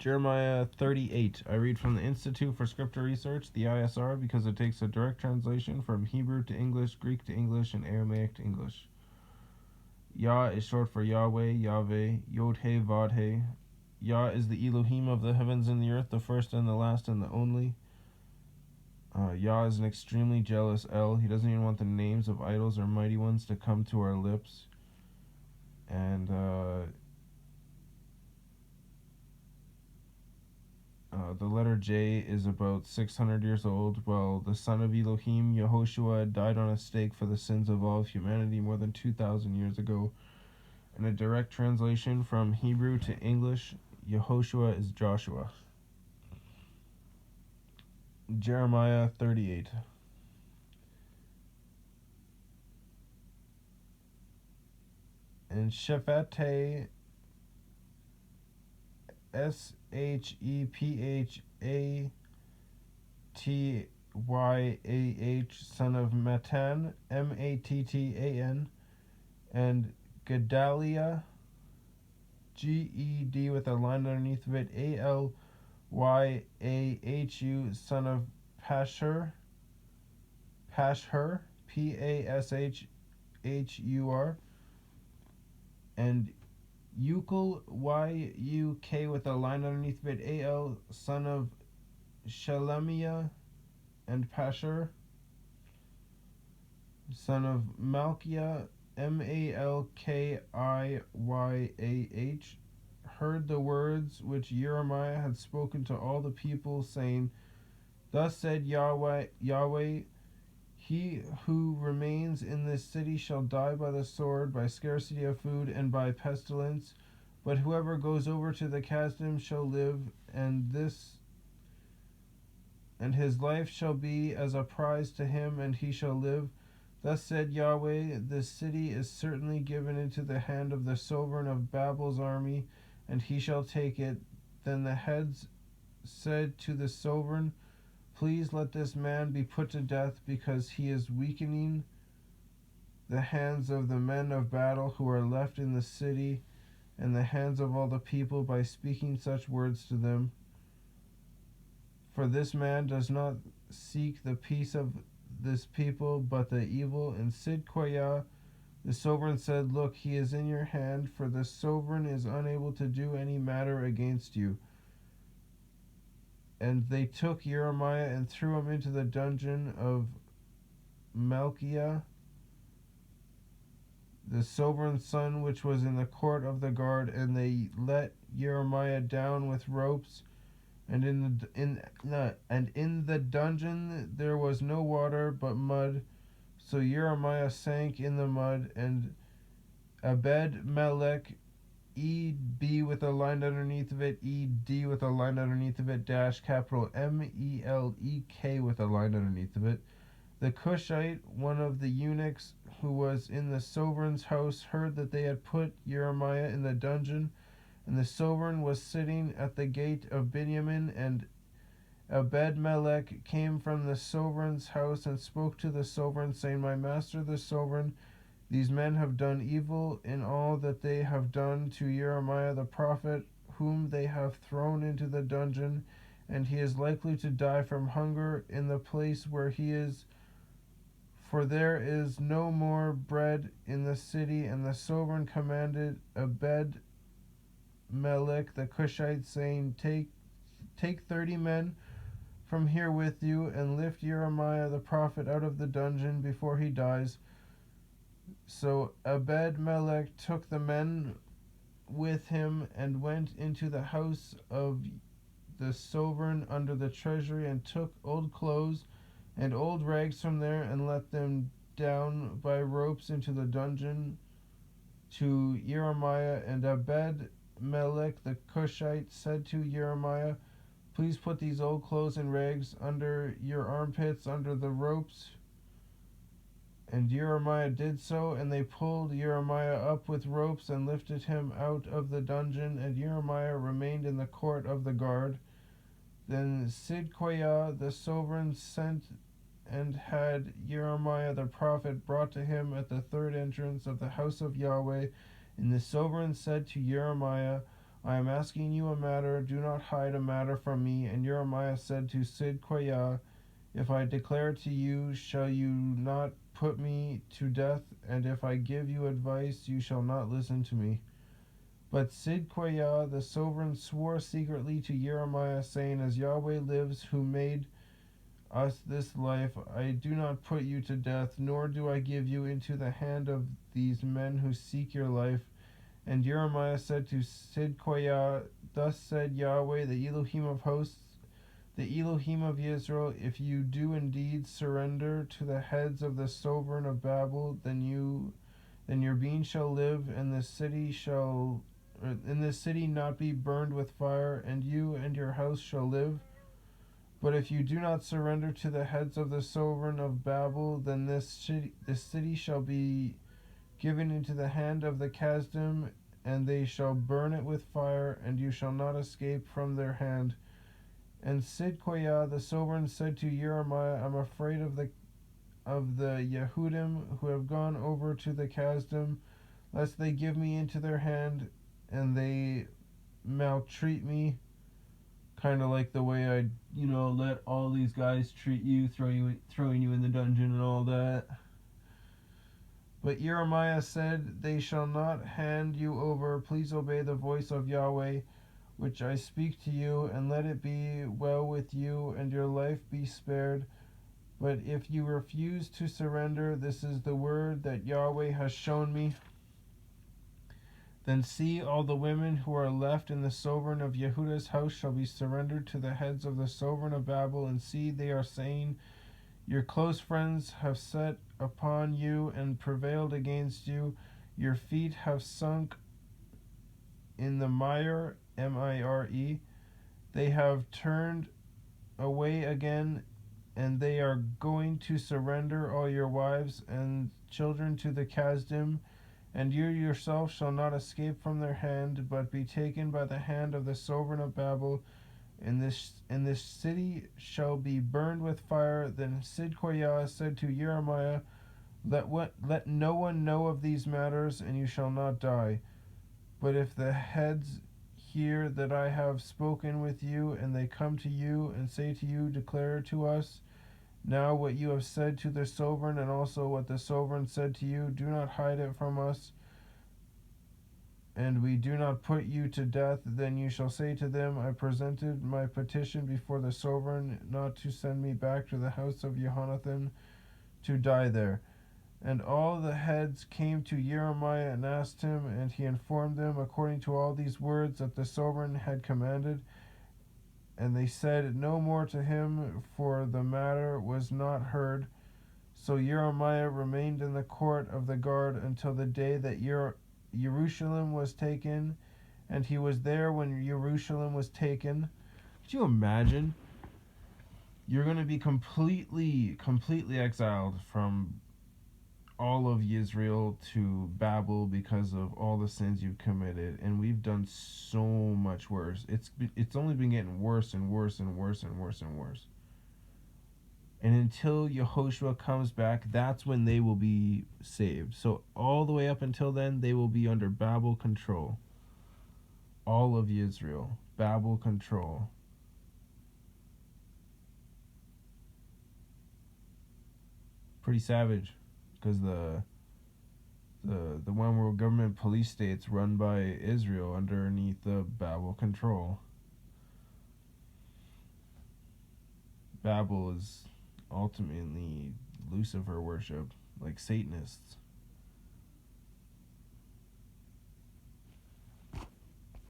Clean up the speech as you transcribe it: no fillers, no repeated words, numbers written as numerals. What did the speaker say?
Jeremiah 38. I read from the Institute for Scripture Research, the ISR, because it takes a direct translation from Hebrew to English, Greek to English, and Aramaic to English. Yah is short for Yahweh, Yahweh, Yod-He, Vod-He. Yah is the Elohim of the heavens and the earth, the first and the last and the only. Yah is an extremely jealous El. He doesn't even want the names of idols or mighty ones to come to our lips. And the letter J is about 600 years old. Well, the son of Elohim, Yehoshua, died on a stake for the sins of all of humanity more than 2,000 years ago. In a direct translation from Hebrew to English, Yehoshua is Joshua. Jeremiah 38. And Shephate, Shephatyah, son of Mattan, Mattan, and Gedaliah, Ged with a line underneath of it, Alyahu, son of Pashhur, Pashhur, and Yukal, Yuk with a line underneath of it, Al, son of Shelemiah, and Pashhur, son of Malchiah, Malkiyah, heard the words which Jeremiah had spoken to all the people, saying, Thus said YahWeh, he who remains in this city shall die by the sword, by scarcity of food, and by pestilence. But whoever goes over to the Kasdim shall live, and his life shall be as a prize to him, and he shall live. Thus said YahWeh, this city is certainly given into the hand of the sovereign of Babel's army, and he shall take it. Then the heads said to the sovereign, Please let this man be put to death, because he is weakening the hands of the men of battle who are left in the city, and the hands of all the people by speaking such words to them. For this man does not seek the peace of this people, but the evil. And Sidkiah, the sovereign, said, Look, he is in your hand, for the sovereign is unable to do any matter against you. And they took Jeremiah and threw him into the dungeon of Malchiah, the sovereign's son, which was in the court of the guard, and they let Jeremiah down with ropes. And in the dungeon there was no water but mud, so Jeremiah sank in the mud. And Ebed-Melech, E-B with a line underneath of it, E-D with a line underneath of it, dash capital M-E-L-E-K with a line underneath of it, the Cushite, one of the eunuchs who was in the sovereign's house, heard that they had put Jeremiah in the dungeon, and the sovereign was sitting at the gate of Benjamin. And Ebed-Melech came from the sovereign's house and spoke to the sovereign, saying, My master the sovereign, these men have done evil in all that they have done to Jeremiah the prophet, whom they have thrown into the dungeon, and he is likely to die from hunger in the place where he is, for there is no more bread in the city. And the sovereign commanded Ebed-Melech the Cushite, saying, Take 30 men from here with you, and lift Jeremiah the prophet out of the dungeon before he dies. So Ebed-Melech took the men with him and went into the house of the sovereign under the treasury, and took old clothes and old rags from there, and let them down by ropes into the dungeon to Jeremiah. And Ebed-Melech the Cushite said to Jeremiah, Please put these old clothes and rags under your armpits, under the ropes. And Jeremiah did so, and they pulled Jeremiah up with ropes and lifted him out of the dungeon, and Jeremiah remained in the court of the guard. Then Sidkiah the sovereign sent and had Jeremiah the prophet brought to him at the third entrance of the house of YahWeh. And the sovereign said to Jeremiah, I am asking you a matter, do not hide a matter from me. And Jeremiah said to Sidkiah, if I declare it to you, shall you not put me to death? And if I give you advice, you shall not listen to me. But Sidkiah the sovereign swore secretly to Jeremiah, saying, as Yahweh lives, who made us this life, I do not put you to death, nor do I give you into the hand of these men who seek your life. And Jeremiah said to Sidkiah, thus said Yahweh, the Elohim of hosts, the Elohim of Israel, if you do indeed surrender to the heads of the sovereign of Babel, then your being shall live, and this city not be burned with fire, and you and your house shall live. But if you do not surrender to the heads of the sovereign of Babel, then this city shall be given into the hand of the Kasdim, and they shall burn it with fire, and you shall not escape from their hand. And Sidkiah the sovereign said to Jeremiah, I'm afraid of the Yehudim who have gone over to the Kasdim, lest they give me into their hand, and they maltreat me, kind of like the way I, let all these guys treat you, throwing you in the dungeon and all that. But Jeremiah said, they shall not hand you over. Please obey the voice of Yahweh, which I speak to you, and let it be well with you, and your life be spared. But if you refuse to surrender, this is the word that Yahweh has shown me. Then see, all the women who are left in the sovereign of Yehuda's house shall be surrendered to the heads of the sovereign of Babel. And see, they are saying, your close friends have set upon you and prevailed against you. Your feet have sunk in the mire, M-I-R-E. They have turned away again, and they are going to surrender all your wives and children to the Kasdim. And you yourself shall not escape from their hand, but be taken by the hand of the sovereign of Babel. And this city shall be burned with fire. Then Sidkiah said to Jeremiah, let no one know of these matters, and you shall not die. But if the heads hear that I have spoken with you, and they come to you and say to you, declare to us now what you have said to the sovereign, and also what the sovereign said to you, do not hide it from us, and we do not put you to death, then you shall say to them, I presented my petition before the sovereign not to send me back to the house of Jehonathan to die there. And all the heads came to Jeremiah and asked him, and he informed them according to all these words that the sovereign had commanded. And they said no more to him, for the matter was not heard. So Jeremiah remained in the court of the guard until the day that Jerusalem was taken, and he was there when Jerusalem was taken. Could you imagine? You're going to be completely exiled from all of Israel to Babel because of all the sins you've committed, and we've done so much worse. It's only been getting worse and worse and worse and worse and worse. And until Yehoshua comes back, that's when they will be saved. So all the way up until then, they will be under Babel control. All of Israel, Babel control. Pretty savage, because the one world government police states run by Israel underneath the Babel control. Babel is ultimately Lucifer worship, like Satanists.